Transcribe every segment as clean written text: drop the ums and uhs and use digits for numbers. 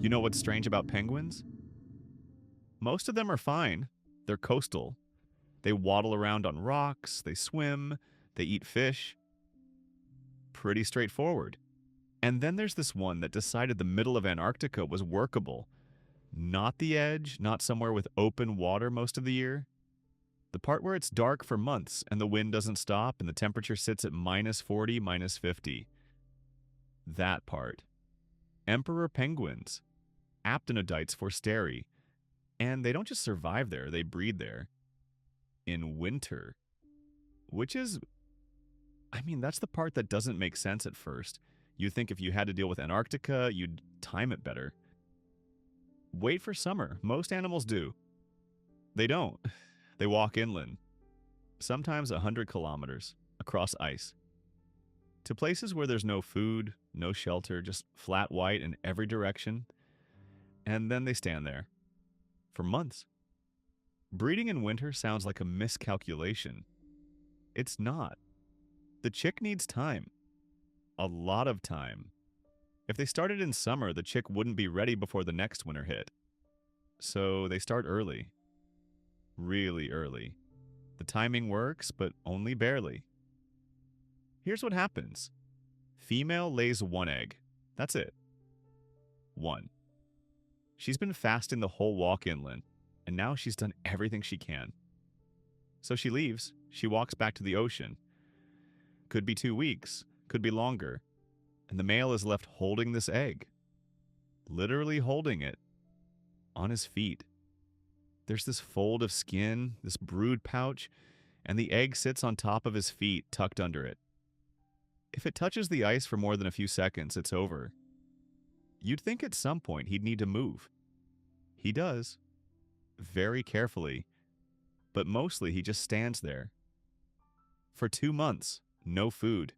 You know what's strange about penguins? Most of them are fine. They're coastal. They waddle around on rocks, they swim, they eat fish. Pretty straightforward. And then there's this one that decided the middle of Antarctica was workable. Not the edge, not somewhere with open water most of the year. The part where it's dark for months and the wind doesn't stop and the temperature sits at -40, -50. That part. Emperor penguins. Aptenodytes forsteri. And they don't just survive there, they breed there. In winter. Which is, that's the part that doesn't make sense at first. You'd think if you had to deal with Antarctica, you'd time it better. Wait for summer. Most animals do. They don't. They walk inland, sometimes 100 kilometers, across ice, to places where there's no food, no shelter, just flat white in every direction, and then they stand there. For months. Breeding in winter sounds like a miscalculation. It's not. The chick needs time. A lot of time. If they started in summer, the chick wouldn't be ready before the next winter hit. So they start early. Really early. The timing works, but only barely. Here's what happens. Female lays 1 egg. That's it. 1. She's been fasting the whole walk inland, and now she's done everything she can. So she leaves. She walks back to the ocean. Could be 2 weeks, could be longer, and the male is left holding this egg. Literally holding it. On his feet. There's this fold of skin, this brood pouch, and the egg sits on top of his feet, tucked under it. If it touches the ice for more than a few seconds, it's over. You'd think at some point he'd need to move. He does. Very carefully. But mostly he just stands there. For 2 months, no food.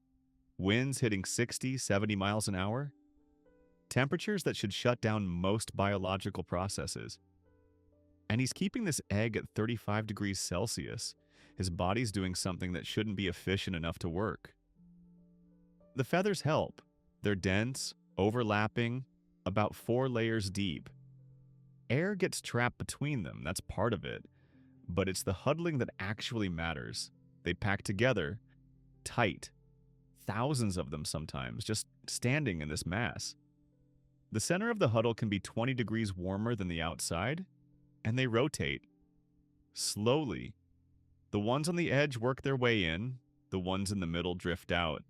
Winds hitting 60, 70 miles an hour. Temperatures that should shut down most biological processes. And he's keeping this egg at 35 degrees Celsius. His body's doing something that shouldn't be efficient enough to work. The feathers help. They're dense, overlapping, about 4 layers deep. Air gets trapped between them, that's part of it. But it's the huddling that actually matters. They pack together, tight. Thousands of them sometimes, just standing in this mass. The center of the huddle can be 20 degrees warmer than the outside, and they rotate. Slowly. The ones on the edge work their way in, the ones in the middle drift out.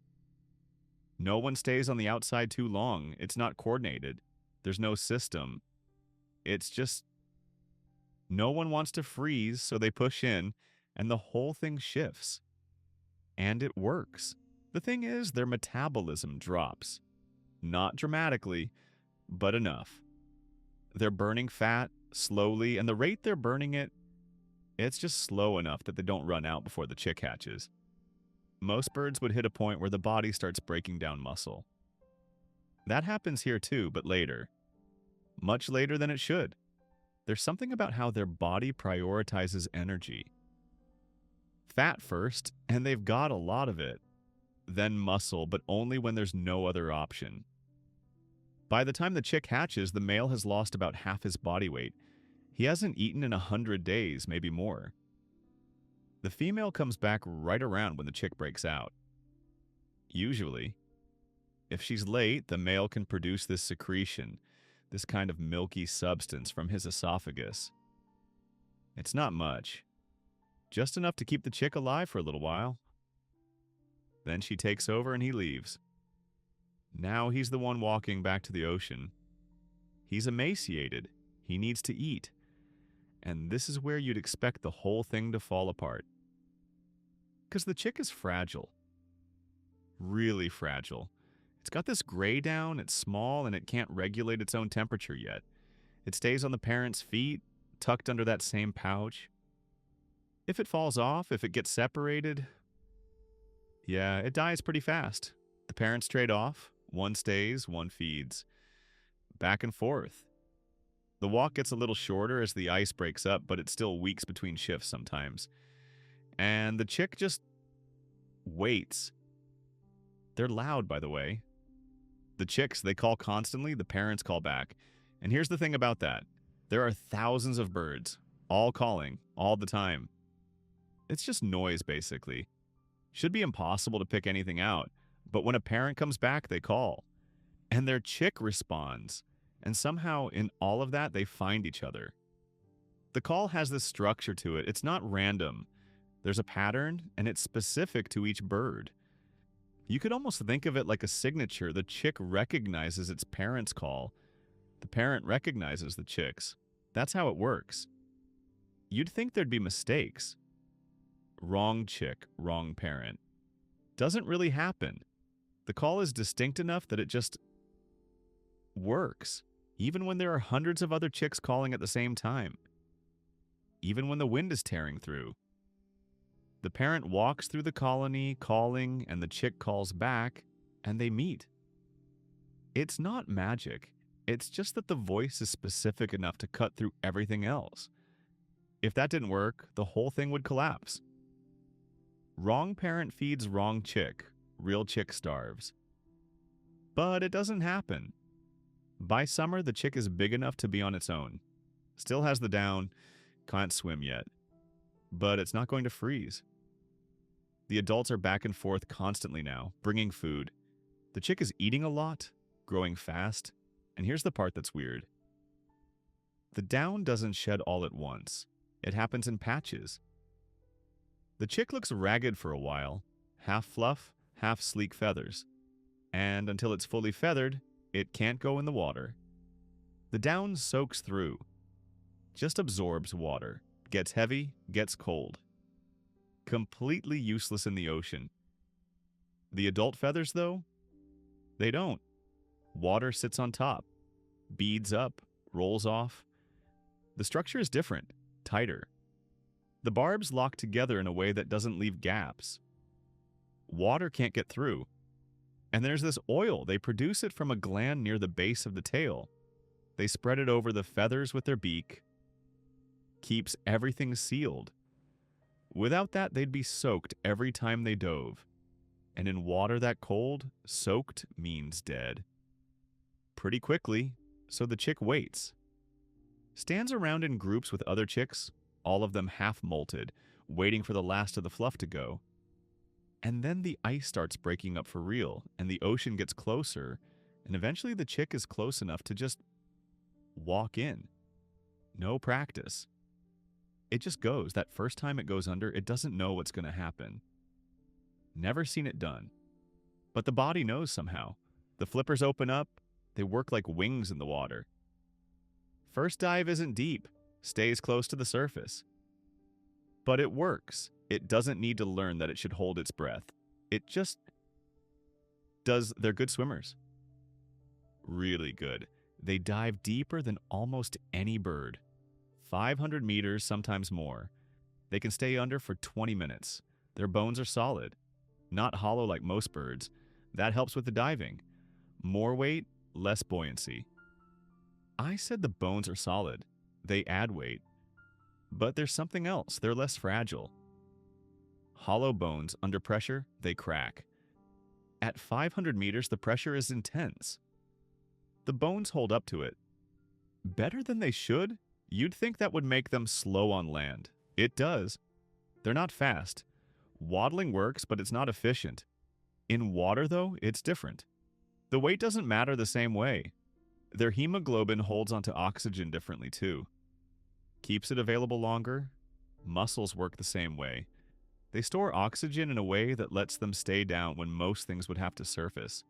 No one stays on the outside too long. It's not coordinated. There's no system. It's just no one wants to freeze, so they push in, and the whole thing shifts. And it works. The thing is, their metabolism drops. Not dramatically, but enough. They're burning fat slowly, and the rate they're burning it, it's just slow enough that they don't run out before the chick hatches. Most birds would hit a point where the body starts breaking down muscle. That happens here too, but later. Much later than it should. There's something about how their body prioritizes energy. Fat first, and they've got a lot of it. Then muscle, but only when there's no other option. By the time the chick hatches, the male has lost about half his body weight. He hasn't eaten in 100 days, maybe more. The female comes back right around when the chick breaks out. Usually. If she's late, the male can produce this secretion, this kind of milky substance from his esophagus. It's not much. Just enough to keep the chick alive for a little while. Then she takes over and he leaves. Now he's the one walking back to the ocean. He's emaciated. He needs to eat. And this is where you'd expect the whole thing to fall apart. Because the chick is fragile. Really fragile. It's got this gray down, it's small, and it can't regulate its own temperature yet. It stays on the parent's feet, tucked under that same pouch. If it falls off, if it gets separated, yeah, it dies pretty fast. The parents trade off. One stays, one feeds. Back and forth. The walk gets a little shorter as the ice breaks up, but it's still weeks between shifts sometimes. And the chick just waits. They're loud, by the way. The chicks, they call constantly, the parents call back. And here's the thing about that. There are thousands of birds, all calling, all the time. It's just noise, basically. Should be impossible to pick anything out, but when a parent comes back, they call. And their chick responds. And somehow, in all of that, they find each other. The call has this structure to it. It's not random. There's a pattern, and it's specific to each bird. You could almost think of it like a signature. The chick recognizes its parent's call. The parent recognizes the chick's. That's how it works. You'd think there'd be mistakes. Wrong chick, wrong parent. Doesn't really happen. The call is distinct enough that it just works, even when there are hundreds of other chicks calling at the same time. Even when the wind is tearing through. The parent walks through the colony, calling, and the chick calls back, and they meet. It's not magic. It's just that the voice is specific enough to cut through everything else. If that didn't work, the whole thing would collapse. Wrong parent feeds wrong chick. Real chick starves. But it doesn't happen. By summer, the chick is big enough to be on its own. Still has the down, can't swim yet. But it's not going to freeze. The adults are back and forth constantly now, bringing food. The chick is eating a lot, growing fast, and here's the part that's weird. The down doesn't shed all at once. It happens in patches. The chick looks ragged for a while, half fluff, half sleek feathers. And until it's fully feathered, it can't go in the water. The down soaks through, just absorbs water, gets heavy, gets cold. Completely useless in the ocean. The adult feathers, though? They don't. Water sits on top, beads up, rolls off. The structure is different, tighter. The barbs lock together in a way that doesn't leave gaps. Water can't get through. And there's this oil. They produce it from a gland near the base of the tail. They spread it over the feathers with their beak. Keeps everything sealed. Without that, they'd be soaked every time they dove. And in water that cold, soaked means dead. Pretty quickly, so the chick waits. Stands around in groups with other chicks, all of them half molted, waiting for the last of the fluff to go. And then the ice starts breaking up for real, and the ocean gets closer, and eventually the chick is close enough to just walk in. No practice. It just goes. That first time it goes under, it doesn't know what's going to happen. Never seen it done. But the body knows somehow. The flippers open up. They work like wings in the water. First dive isn't deep. Stays close to the surface. But it works. It doesn't need to learn that it should hold its breath. It just does. They're good swimmers. Really good. They dive deeper than almost any bird. 500 meters, sometimes more. They can stay under for 20 minutes. Their bones are solid, not hollow like most birds. That helps with the diving. More weight, less buoyancy. I said the bones are solid. They add weight. But there's something else. They're less fragile. Hollow bones, under pressure, they crack. At 500 meters, the pressure is intense. The bones hold up to it. Better than they should? You'd think that would make them slow on land. It does. They're not fast. Waddling works, but it's not efficient. In water, though, it's different. The weight doesn't matter the same way. Their hemoglobin holds onto oxygen differently, too. Keeps it available longer. Muscles work the same way. They store oxygen in a way that lets them stay down when most things would have to surface.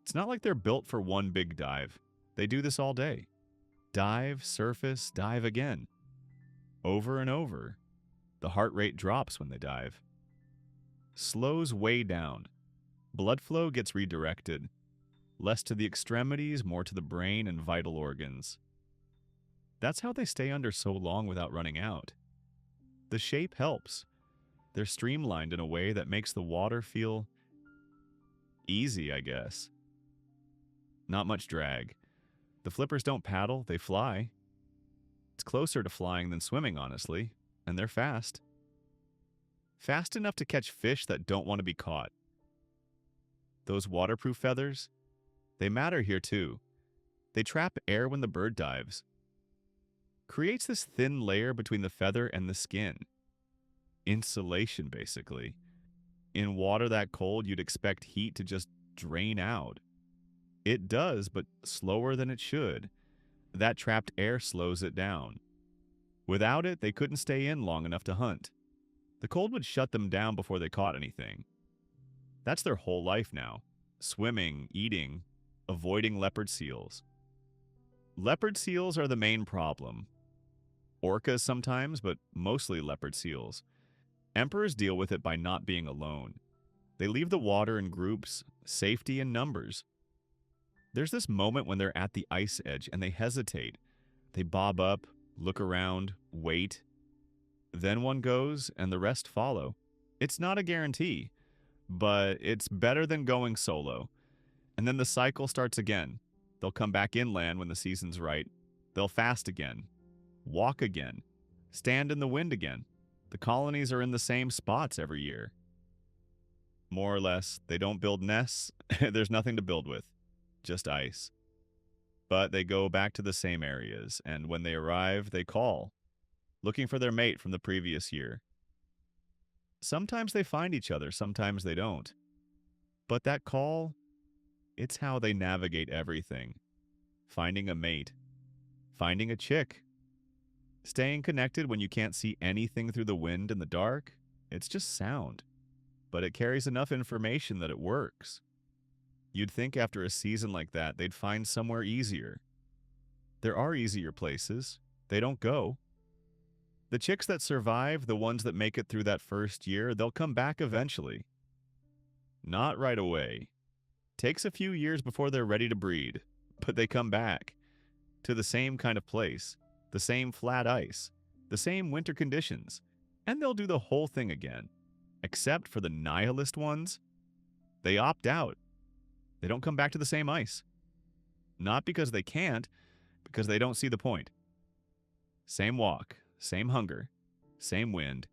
It's not like they're built for one big dive. They do this all day. Dive, surface, dive again. Over and over. The heart rate drops when they dive. Slows way down. Blood flow gets redirected. Less to the extremities, more to the brain and vital organs. That's how they stay under so long without running out. The shape helps. They're streamlined in a way that makes the water feel easy, I guess. Not much drag. The flippers don't paddle, they fly. It's closer to flying than swimming, honestly, and they're fast. Fast enough to catch fish that don't want to be caught. Those waterproof feathers, they matter here too. They trap air when the bird dives. Creates this thin layer between the feather and the skin. Insulation, basically. In water that cold, you'd expect heat to just drain out. It does, but slower than it should. That trapped air slows it down. Without it, they couldn't stay in long enough to hunt. The cold would shut them down before they caught anything. That's their whole life now. Swimming, eating, avoiding leopard seals. Leopard seals are the main problem. Orcas sometimes, but mostly leopard seals. Emperors deal with it by not being alone. They leave the water in groups, safety in numbers. There's this moment when they're at the ice edge and they hesitate. They bob up, look around, wait. Then one goes and the rest follow. It's not a guarantee, but it's better than going solo. And then the cycle starts again. They'll come back inland when the season's right. They'll fast again, walk again, stand in the wind again. The colonies are in the same spots every year. More or less, they don't build nests. There's nothing to build with, just ice. But they go back to the same areas, and when they arrive, they call, looking for their mate from the previous year. Sometimes they find each other, sometimes they don't. But that call, it's how they navigate everything. Finding a mate, finding a chick, staying connected when you can't see anything through the wind and the dark. It's just sound, but it carries enough information that it works. You'd think after a season like that, they'd find somewhere easier. There are easier places. They don't go. The chicks that survive, the ones that make it through that first year, they'll come back eventually. Not right away. Takes a few years before they're ready to breed, but they come back to the same kind of place, the same flat ice, the same winter conditions, and they'll do the whole thing again. Except for the nihilist ones, they opt out. They don't come back to the same ice. Not because they can't, because they don't see the point. Same walk, same hunger, same wind,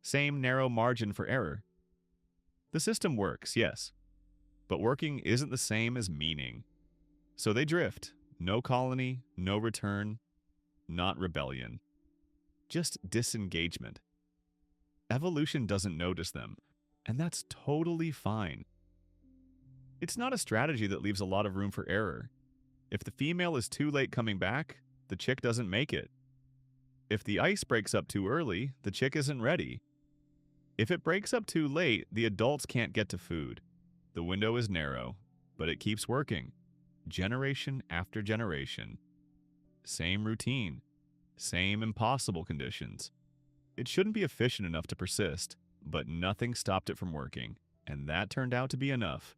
same narrow margin for error. The system works, yes, but working isn't the same as meaning. So they drift. No colony, no return, not rebellion. Just disengagement. Evolution doesn't notice them, and that's totally fine. It's not a strategy that leaves a lot of room for error. If the female is too late coming back, the chick doesn't make it. If the ice breaks up too early, the chick isn't ready. If it breaks up too late, the adults can't get to food. The window is narrow, but it keeps working. Generation after generation. Same routine. Same impossible conditions. It shouldn't be efficient enough to persist, but nothing stopped it from working, and that turned out to be enough.